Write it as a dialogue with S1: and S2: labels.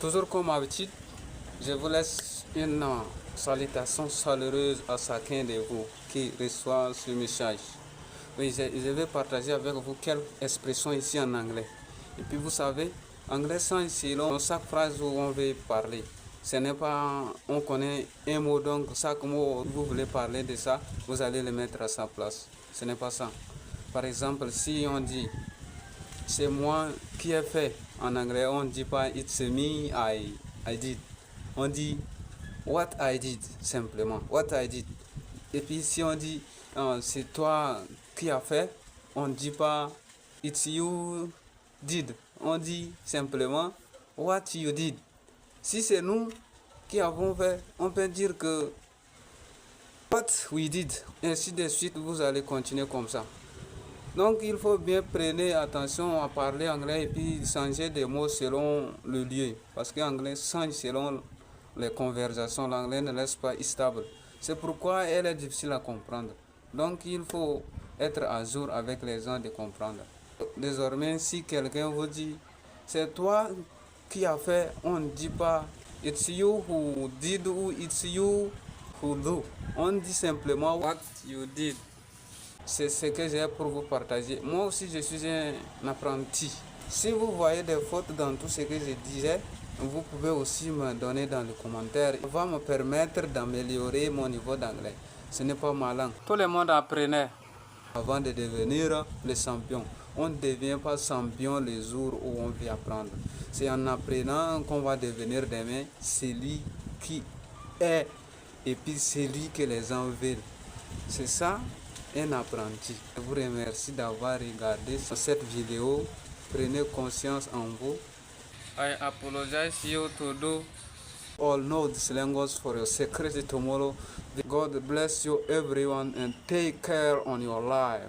S1: Toujours comme habitude, je vous laisse une salutation chaleureuse à chacun de vous qui reçoit ce message. Oui, je vais partager avec vous quelques expressions ici en anglais. Et puis vous savez, anglais sans selon chaque phrase où on veut parler. Ce n'est pas, on connaît un mot, donc chaque mot vous voulez parler de ça, vous allez le mettre à sa place. Ce n'est pas ça. Par exemple, si on dit c'est moi qui ai fait, en anglais on ne dit pas it's me, I did. On dit what I did, simplement. What I did. Et puis si on dit c'est toi qui as fait, on ne dit pas it's you did. On dit simplement what you did. Si c'est nous qui avons fait, on peut dire que what we did. Ainsi de suite, vous allez continuer comme ça. Donc il faut bien prendre attention à parler anglais et puis changer des mots selon le lieu. Parce que l'anglais change selon les conversations. L'anglais ne laisse pas stable. C'est pourquoi elle est difficile à comprendre. Donc il faut être à jour avec les gens de comprendre. Désormais, si quelqu'un vous dit c'est toi qui as fait, on ne dit pas it's you who did ou it's you who do. On dit simplement what you did. C'est ce que j'ai pour vous partager. Moi aussi, je suis un apprenti. Si vous voyez des fautes dans tout ce que je disais, vous pouvez aussi me donner dans les commentaires. Ça va me permettre d'améliorer mon niveau d'anglais. Ce n'est pas ma langue. Tout le monde apprenait avant de devenir le champion. On ne devient pas champion le jour où on veut apprendre. C'est en apprenant qu'on va devenir demain celui qui est et puis celui que les gens veulent. C'est ça, un apprenti. Je vous remercie d'avoir regardé cette vidéo. Prenez conscience en vous. I apologize you to do all know this language for your secret tomorrow. God bless you everyone and take care on your life.